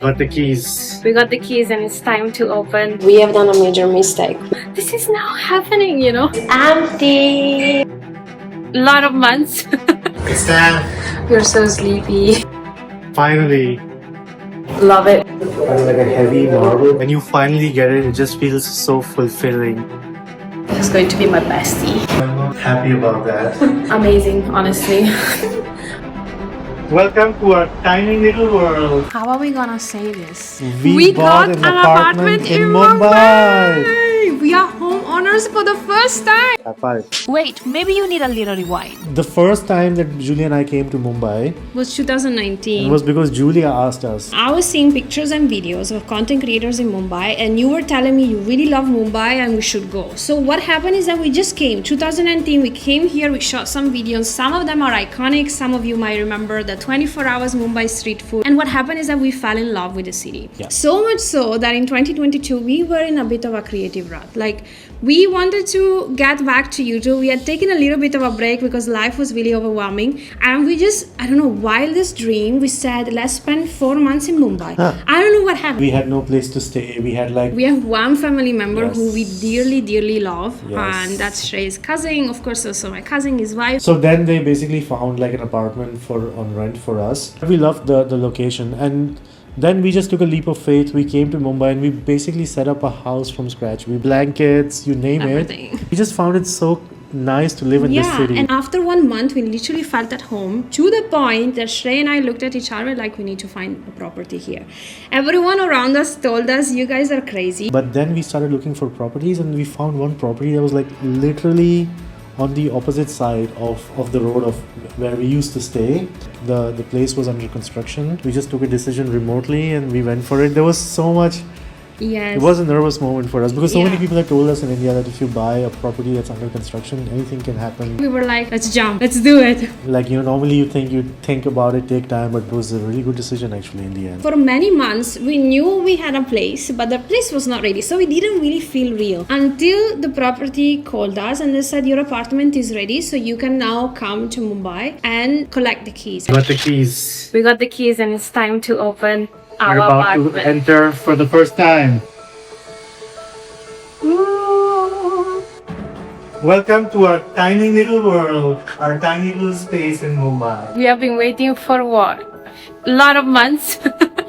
Got the keys. We got the keys and it's time to open. We have done a major mistake. This is now happening, Empty! Lot of months. It's time. You're so sleepy. Finally. Love it. Kind of like a heavy marble. When you finally get it, it just feels so fulfilling. It's going to be my bestie. I'm not happy about that. Amazing, honestly. Welcome to our tiny little world. How are we gonna say this? We got an apartment in Mumbai. We are homeowners for the first time. High five. Wait, maybe you need a little rewind. The first time that Giulia and I came to Mumbai, Was 2019. it was because Giulia asked us. I was seeing pictures and videos of content creators in Mumbai, and you were telling me you really love Mumbai and we should go. So what happened is that we just came. 2019, we came here, we shot some videos. Some of them are iconic. Some of you might remember the 24 hours Mumbai street food. And what happened is that we fell in love with the city. Yeah. So much so that in 2022, we were in a bit of a creative rut. Like, we wanted to get back to YouTube. We had taken a little bit of a break because life was really overwhelming. And we just, I don't know, wildest dream, we said, let's spend 4 months in Mumbai. I don't know what happened. We had no place to stay. We had like... We have one family member Yes. who we dearly, dearly love. Yes. And that's Shrey's cousin. Of course, also my cousin, his wife. So then they basically found like an apartment on rent for us. We loved the location, and then we just took a leap of faith. We came to Mumbai and we basically set up a house from scratch. We blankets, you name Everything. it. We just found it so nice to live in this city. And after 1 month, we literally felt at home to the point that Shrey and I looked at each other like we need to find a property here. Everyone around us told us, you guys are crazy. But then we started looking for properties and we found one property that was like literally on the opposite side of the road of where we used to stay. The place was under construction. We just took a decision remotely and we went for it. There was so much... Yes. It was a nervous moment for us because so many Yeah. people have told us in India that if you buy a property that's under construction, anything can happen. We were like, let's jump, let's do it. Like, normally you think about it, take time, but it was a really good decision actually in the end. For many months, we knew we had a place, but the place was not ready. So we didn't really feel real until the property called us and they said, your apartment is ready. So you can now come to Mumbai and collect the keys. Got the keys. We got the keys and it's time to open our We're about to apartment. enter for the first time. Ooh. Welcome to our tiny little world, our tiny little space in Mumbai. We have been waiting for what? A lot of months.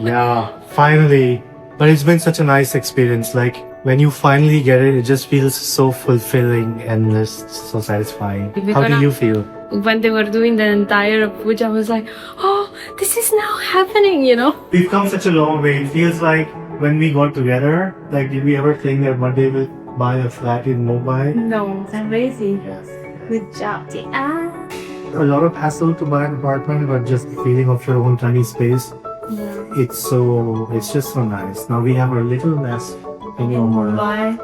Yeah, finally. But it's been such a nice experience. Like, when you finally get it, it just feels so fulfilling and just so satisfying. We're How do gonna- you feel? When they were doing the entire puja, I was like, oh, this is now happening, We've come such a long way. It feels like when we got together, like, did we ever think that one day we'll buy a flat in Mumbai? No, it's amazing. Yes. Good job. A lot of hassle to buy an apartment, but just the feeling of your own tiny space. It's just so nice. Now we have our little nest in Mumbai. Bye.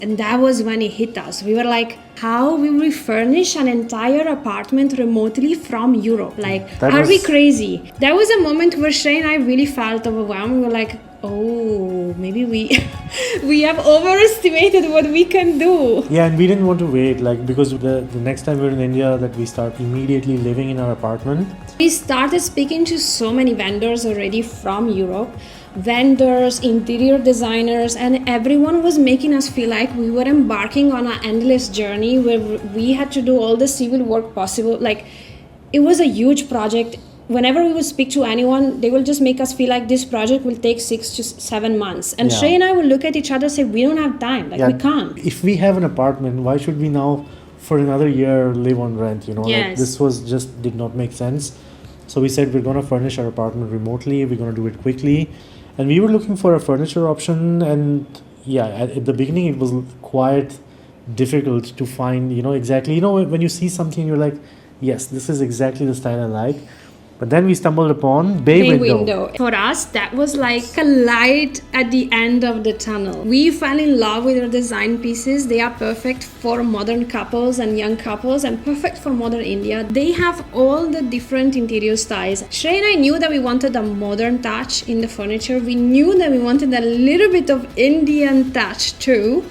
And that was when it hit us. We were like, how will we furnish an entire apartment remotely from Europe? Like, That are we was- crazy? There was a moment where Shrey and I really felt overwhelmed. We were like, oh, maybe we we have overestimated what we can do. Yeah, and we didn't want to wait, like, because the next time we're in India, that we start immediately living in our apartment. We started speaking to so many vendors already from Europe. Vendors, interior designers, and everyone was making us feel like we were embarking on an endless journey where we had to do all the civil work possible. Like, it was a huge project. Whenever we would speak to anyone, they will just make us feel like this project will take 6 to 7 months. And Yeah. Shrey and I will look at each other and say, we don't have time. Like, we can't. If we have an apartment, why should we now, for another year, live on rent? Like, Yes. this did not make sense. So we said we're going to furnish our apartment remotely. We're going to do it quickly. And we were looking for a furniture option, and yeah, at the beginning it was quite difficult to find, exactly, when you see something, you're like, yes, this is exactly the style I like. But then we stumbled upon Bay Window. For us, that was like a light at the end of the tunnel. We fell in love with their design pieces. They are perfect for modern couples and young couples and perfect for modern India. They have all the different interior styles. Shrey and I knew that we wanted a modern touch in the furniture. We knew that we wanted a little bit of Indian touch too.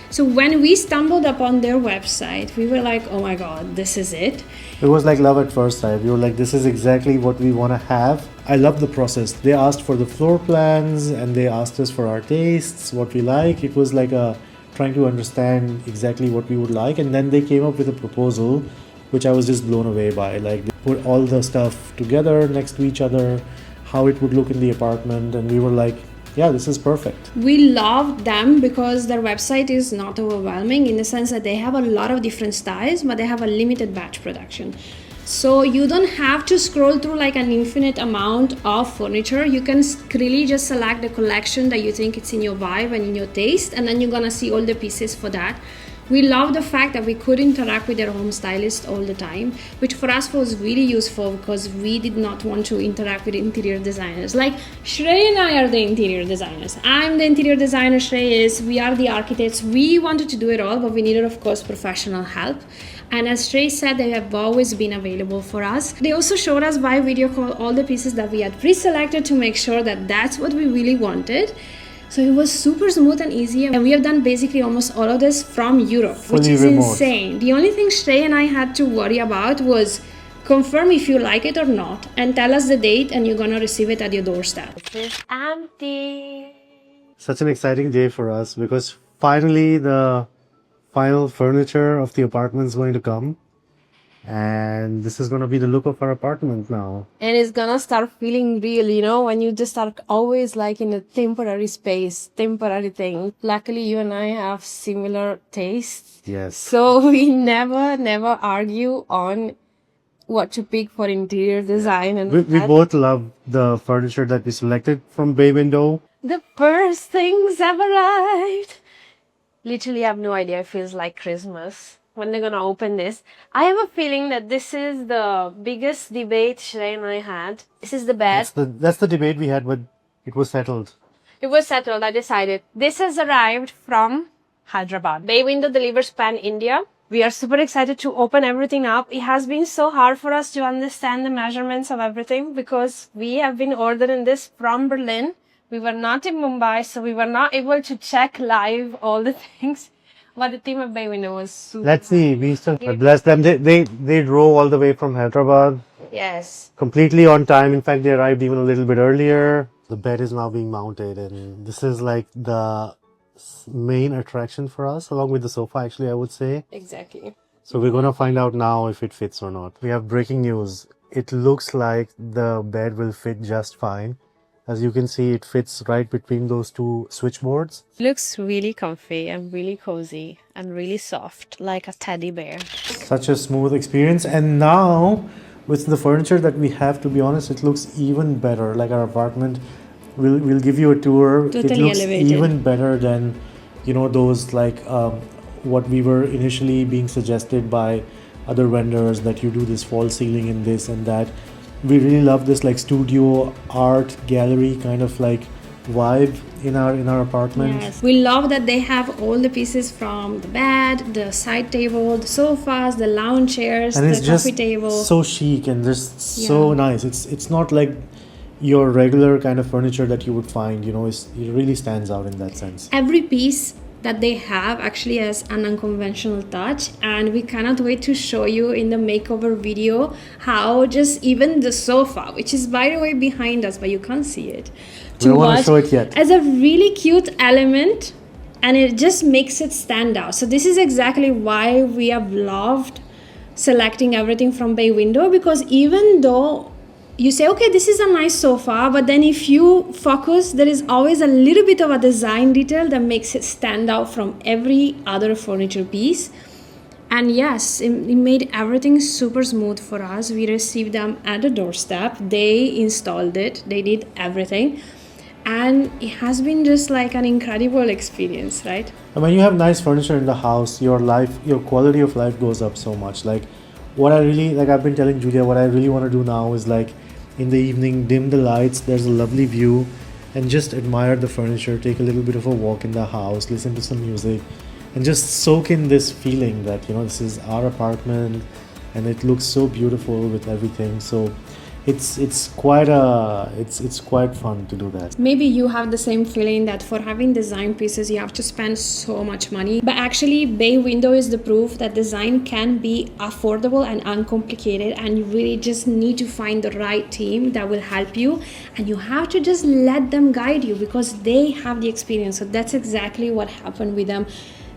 So when we stumbled upon their website, we were like, oh my God, this is it. It was like love at first sight. We were like, this is exactly what we want to have. I love the process. They asked for the floor plans and they asked us for our tastes, what we like. It was like a trying to understand exactly what we would like, and then they came up with a proposal which I was just blown away by. Like, they put all the stuff together next to each other, how it would look in the apartment, and we were like, yeah, this is perfect. We loved them because their website is not overwhelming in the sense that they have a lot of different styles, but they have a limited batch production. So you don't have to scroll through like an infinite amount of furniture. You can really just select the collection that you think it's in your vibe and in your taste, and then you're gonna see all the pieces for that. We love the fact that we could interact with their home stylist all the time, which for us was really useful because we did not want to interact with interior designers. Like, Shrey and I are the interior designers. I'm the interior designer, Shrey is. We are the architects. We wanted to do it all, but we needed, of course, professional help. And as Shrey said, they have always been available for us. They also showed us by video call all the pieces that we had pre-selected to make sure that that's what we really wanted. So it was super smooth and easy, and we have done basically almost all of this from Europe, which is insane. The only thing Shrey and I had to worry about was confirm if you like it or not, and tell us the date, and you're gonna receive it at your doorstep. It's empty. Such an exciting day for us because finally the final furniture of the apartment is going to come. And this is going to be the look of our apartment now. And it's gonna start feeling real, you know, when you just are always like in a temporary space, temporary thing. Luckily, you and I have similar tastes. Yes. So we never argue on what to pick for interior design. And We both love the furniture that we selected from Bay Window. the first things have arrived. Literally, I have no idea. It feels like Christmas. When they're gonna open this, I have a feeling that this is the biggest debate Shrey and I had. This is the best. That's the debate we had, but it was settled. It was settled. I decided. This has arrived from Hyderabad. Bay Window delivers pan India. We are super excited to open everything up. It has been so hard for us to understand the measurements of everything because we have been ordering this from Berlin. We were not in Mumbai, so we were not able to check live all the things. But the team at Bay Window was super. Let's see. We still bless them. They drove all the way from Hyderabad. Yes. Completely on time. In fact, they arrived even a little bit earlier. The bed is now being mounted, and this is like the main attraction for us, along with the sofa, actually, I would say. Exactly. So we're gonna find out now if it fits or not. We have breaking news. It looks like the bed will fit just fine. As you can see, it fits right between those two switchboards. Looks really comfy and really cozy and really soft, like a teddy bear. Such a smooth experience. And now, with the furniture that we have, to be honest, it looks even better. Like our apartment, we'll give you a tour. Totally it looks elevated. even better than, you know, those like what we were initially being suggested by other vendors, that you do this false ceiling and this and that. We really love this like studio art gallery kind of like vibe in our apartment. Yes. We love that they have all the pieces from the bed, the side table, the sofas, the lounge chairs, And the it's coffee just table. so chic and just so Yeah. nice. It's not like your regular kind of furniture that you would find, you know. It really stands out in that sense. Every piece that they have actually has an unconventional touch, and we cannot wait to show you in the makeover video how just even the sofa, which is by the way behind us but you can't see it, We don't want to show it yet. as a really cute element, and it just makes it stand out. So this is exactly why we have loved selecting everything from Bay Window, because even though you say, okay, this is a nice sofa, but then if you focus, there is always a little bit of a design detail that makes it stand out from every other furniture piece. And yes, it made everything super smooth for us. We received them at the doorstep. They installed it. They did everything. And it has been just like an incredible experience, right? And when you have nice furniture in the house, your quality of life goes up so much. Like what I really, like I've been telling Julia, what I really want to do now is like in the evening, dim the lights, there's a lovely view, and just admire the furniture, take a little bit of a walk in the house, listen to some music, and just soak in this feeling that, you know, this is our apartment and it looks so beautiful with everything. So it's quite fun to do that. Maybe you have the same feeling that for having design pieces you have to spend so much money, but actually bay window is the proof that design can be affordable and uncomplicated, and you really just need to find the right team that will help you, and you have to just let them guide you because they have the experience. So that's exactly what happened with them.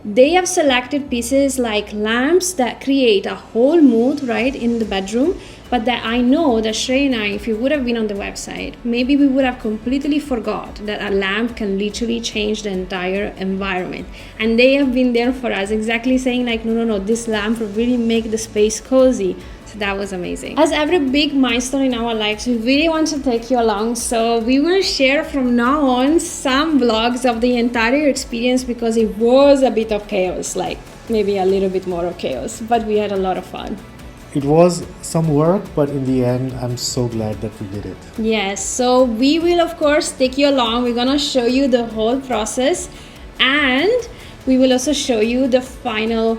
They have selected pieces like lamps that create a whole mood right in the bedroom, but that I know that Shrey and I, if you would have been on the website, maybe we would have completely forgot that a lamp can literally change the entire environment. And they have been there for us, exactly saying like, no, this lamp will really make the space cozy. So that was amazing. As every big milestone in our lives, we really want to take you along. So we will share from now on some vlogs of the entire experience because it was a bit of chaos, like maybe a little bit more of chaos, but we had a lot of fun. It was some work, but in the end, I'm so glad that we did it. Yes, so we will of course take you along. We're gonna show you the whole process, and we will also show you the final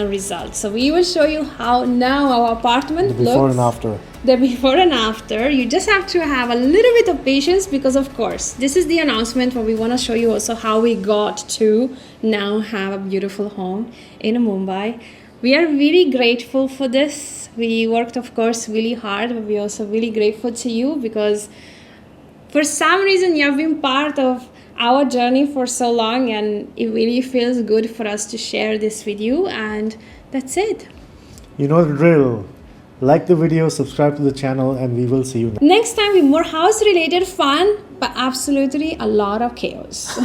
result. So we will show you how now our apartment The before looks. and after. The before and after. You just have to have a little bit of patience because of course this is the announcement where we want to show you also how we got to now have a beautiful home in Mumbai. We are really grateful for this. We worked of course really hard, but we're also really grateful to you because for some reason you have been part of our journey for so long, and it really feels good for us to share this with you. And that's it. You know the drill. Like the video, subscribe to the channel, and we will see you Next time with more house related fun, but absolutely a lot of chaos.